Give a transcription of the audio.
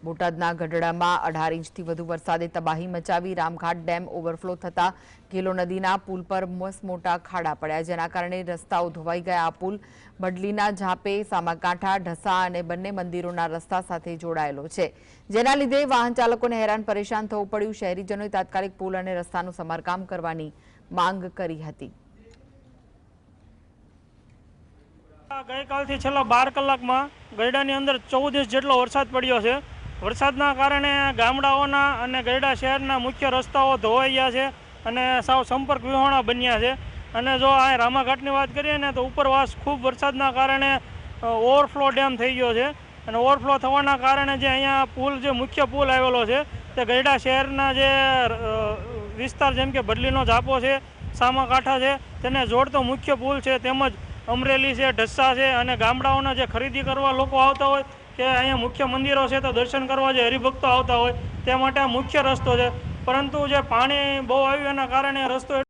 બોટાદના ગઢડામાં 18 ઇંચથી વધુ વરસાદે તબાહી મચાવી। રામઘાટ ડેમ ઓવરફ્લો થતા ગેલો નદીના પુલ પર મોટા ખાડા પડ્યા, જેના કારણે રસ્તાઓ ધોવાઈ ગયા। આ પુલ બડલીના ઝાપે, સામાકાંઠા, ઢસા અને બંને મંદિરોના રસ્તા સાથે જોડાયેલો છે, જેના લીધે વાહન ચાલકોને હેરાન પરેશાન થવું પડ્યું। શહેરીજનોએ તાત્કાલિક પુલ અને રસ્તાનું સમારકામ કરવાની માંગ કરી હતી। ગઈકાલથી છેલ્લા 12 કલાકમાં ગરડાની અંદર 14 ઇંચ જેટલો વરસાદ પડ્યો છે। વરસાદના કારણે ગામડાઓના અને ગરડા શહેરના મુખ્ય રસ્તાઓ ધોવાઈ ગયા છે અને સાવ સંપર્ક વિહોણા બન્યા છે। અને જો આ રામાઘાટની વાત કરીએ ને તો ઉપરવાસ ખૂબ વરસાદના કારણે ઓવરફ્લો ડેમ થઈ ગયો છે અને ઓવરફ્લો થવાના કારણે જે અહીંયા પુલ, જે મુખ્ય પુલ આવેલો છે તે ગરડા શહેરના જે વિસ્તાર જેમ કે બદલીનો ઝાપો છે, સામાકાંઠા છે, તેને જોડતો મુખ્ય પુલ છે, તેમજ અમરેલી છે, ઢસા છે અને ગામડાઓના જે ખરીદી કરવા લોકો આવતા હોય કે અહીંયા મુખ્ય મંદિરો છે તો દર્શન કરવા જે હરિભક્તો આવતા હોય તે માટે આ મુખ્ય રસ્તો છે, પરંતુ જે પાણી બહુ આવ્યું એના કારણે રસ્તો